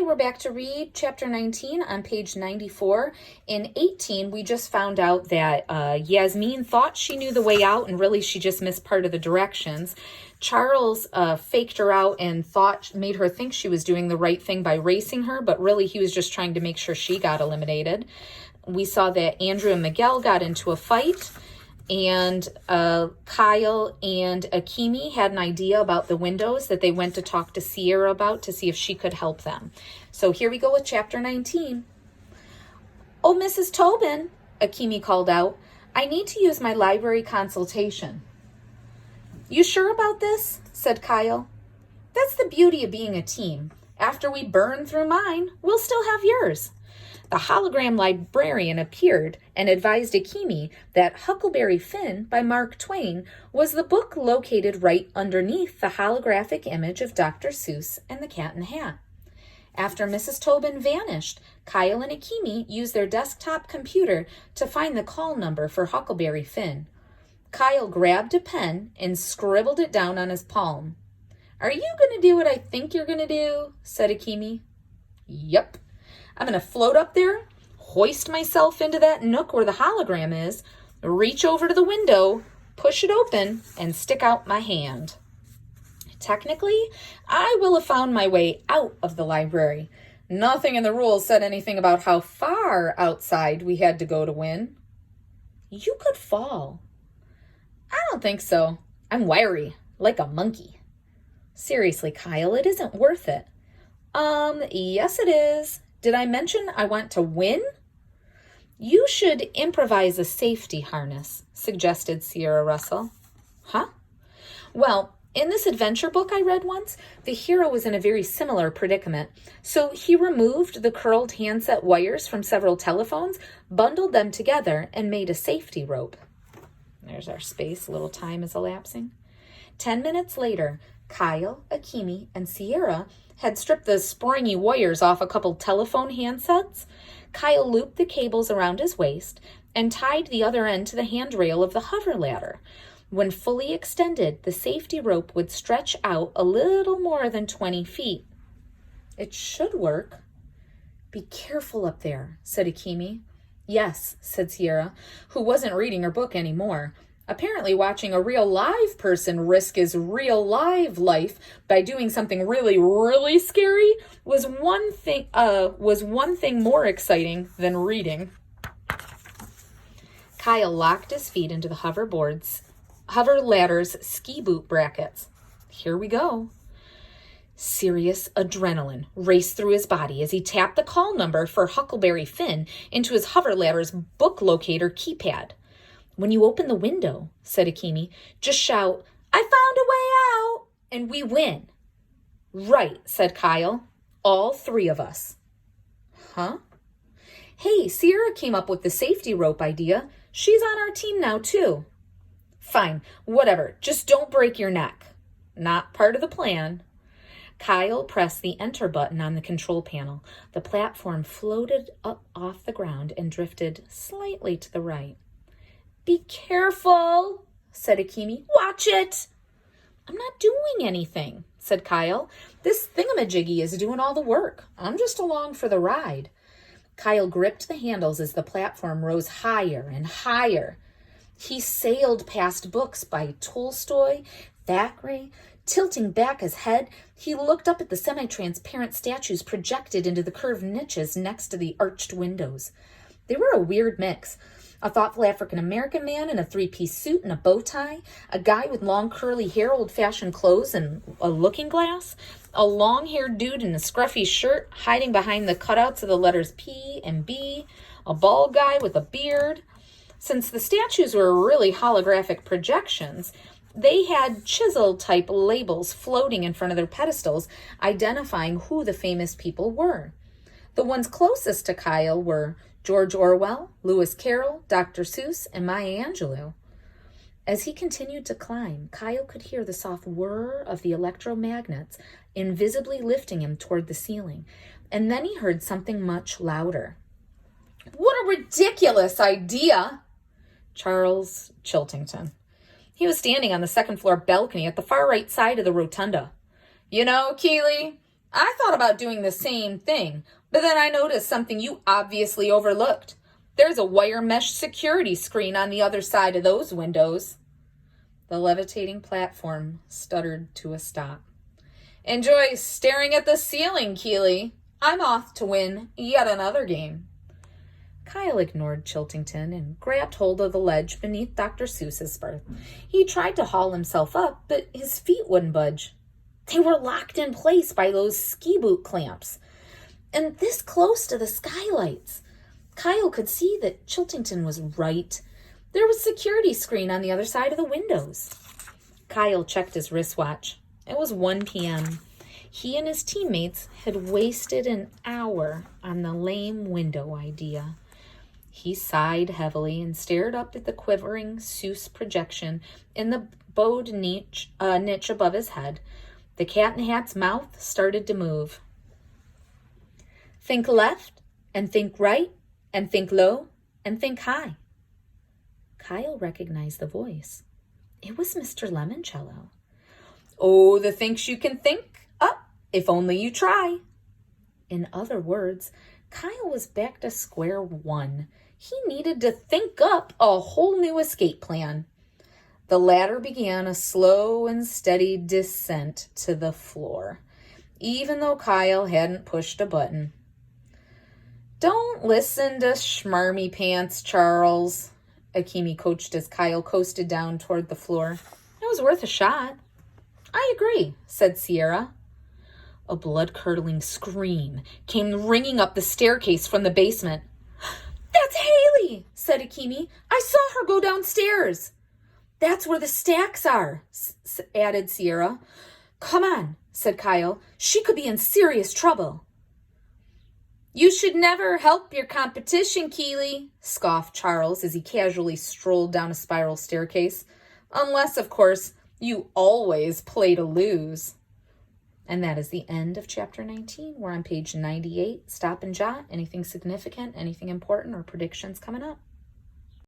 Hi, we're back to read chapter 19 on page 94. In 18, we just found out that Yasmin thought she knew the way out, and really she just missed part of the directions. Charles faked her out and made her think she was doing the right thing by racing her, but really he was just trying to make sure she got eliminated. We saw that Andrew and Miguel got into a fight, and Kyle and Akimi had an idea about the windows that they went to talk to Sierra about to see if she could help them. So here we go with chapter 19. "Oh, Mrs. Tobin," Akimi called out, "I need to use my library consultation." "You sure about this?" said Kyle. "That's the beauty of being a team. After we burn through mine, we'll still have yours." The hologram librarian appeared and advised Akimi that Huckleberry Finn by Mark Twain was the book located right underneath the holographic image of Dr. Seuss and the Cat in the Hat. After Mrs. Tobin vanished, Kyle and Akimi used their desktop computer to find the call number for Huckleberry Finn. Kyle grabbed a pen and scribbled it down on his palm. "Are you going to do what I think you're going to do?" said Akimi. "Yep. I'm going to float up there, hoist myself into that nook where the hologram is, reach over to the window, push it open, and stick out my hand. Technically, I will have found my way out of the library. Nothing in the rules said anything about how far outside we had to go to win." "You could fall." "I don't think so. I'm wiry, like a monkey." "Seriously, Kyle, it isn't worth it." Yes it is. Did I mention I want to win?" "You should improvise a safety harness," suggested Sierra Russell. "Huh?" "Well, in this adventure book I read once, the hero was in a very similar predicament. So he removed the curled handset wires from several telephones, bundled them together, and made a safety rope." There's our space. A little time is elapsing. 10 minutes later, Kyle, Akimi, and Sierra had stripped the springy wires off a couple telephone handsets. Kyle looped the cables around his waist and tied the other end to the handrail of the hover ladder. When fully extended, the safety rope would stretch out a little more than 20 feet. "It should work." "Be careful up there," said Akimi. "Yes," said Sierra, who wasn't reading her book anymore. Apparently watching a real live person risk his real live life by doing something really, really scary was one thing more exciting than reading. Kyle locked his feet into the hover ladder's ski boot brackets. Here we go. Serious adrenaline raced through his body as he tapped the call number for Huckleberry Finn into his hover ladder's book locator keypad. "When you open the window," said Akimi, "just shout, 'I found a way out,' and we win." "Right," said Kyle. "All three of us." "Huh?" "Hey, Sierra came up with the safety rope idea. She's on our team now, too." "Fine, whatever. Just don't break your neck." "Not part of the plan." Kyle pressed the enter button on the control panel. The platform floated up off the ground and drifted slightly to the right. "Be careful," said Akimi. "Watch it." "I'm not doing anything," said Kyle. "This thingamajiggy is doing all the work. I'm just along for the ride." Kyle gripped the handles as the platform rose higher and higher. He sailed past books by Tolstoy, Thackeray. Tilting back his head, he looked up at the semi-transparent statues projected into the curved niches next to the arched windows. They were a weird mix. A thoughtful African-American man in a three-piece suit and a bow tie, a guy with long curly hair, old-fashioned clothes, and a looking glass, a long-haired dude in a scruffy shirt hiding behind the cutouts of the letters P and B, a bald guy with a beard. Since the statues were really holographic projections, they had chisel-type labels floating in front of their pedestals, identifying who the famous people were. The ones closest to Kyle were George Orwell, Lewis Carroll, Dr. Seuss, and Maya Angelou. As he continued to climb, Kyle could hear the soft whir of the electromagnets invisibly lifting him toward the ceiling, and then he heard something much louder. "What a ridiculous idea!" Charles Chiltington. He was standing on the second-floor balcony at the far right side of the rotunda. "You know, Keeley, I thought about doing the same thing, but then I noticed something you obviously overlooked. There's a wire mesh security screen on the other side of those windows. The levitating platform stuttered to a stop. Enjoy staring at the ceiling, Keeley. I'm off to win yet another game. Kyle ignored Chiltington and grabbed hold of the ledge beneath Dr. Seuss's berth. He tried to haul himself up, but his feet wouldn't budge. They were locked in place by those ski boot clamps. And this close to the skylights, Kyle could see that Chiltington was right. There was a security screen on the other side of the windows. Kyle checked his wristwatch. It was 1 p.m. He and his teammates had wasted an hour on the lame window idea. He sighed heavily and stared up at the quivering Seuss projection in the bowed niche above his head. The cat in hat's mouth started to move. Think left, and think right, and think low, and think high. Kyle recognized the voice. It was Mr. Lemoncello. Oh, the thinks you can think up, if only you try. In other words, Kyle was back to square one. He needed to think up a whole new escape plan. The ladder began a slow and steady descent to the floor, even though Kyle hadn't pushed a button. Don't listen to schmarmy pants, Charles, Akimi coached as Kyle coasted down toward the floor. It was worth a shot. I agree, said Sierra. A blood-curdling scream came ringing up the staircase from the basement. That's Haley, said Akimi. I saw her go downstairs. That's where the stacks are, added Sierra. Come on, said Kyle. She could be in serious trouble. You should never help your competition, Keeley, scoffed Charles as he casually strolled down a spiral staircase. Unless, of course, you always play to lose. And that is the end of chapter 19. We're on page 98. Stop and jot. Anything significant, anything important, or predictions coming up?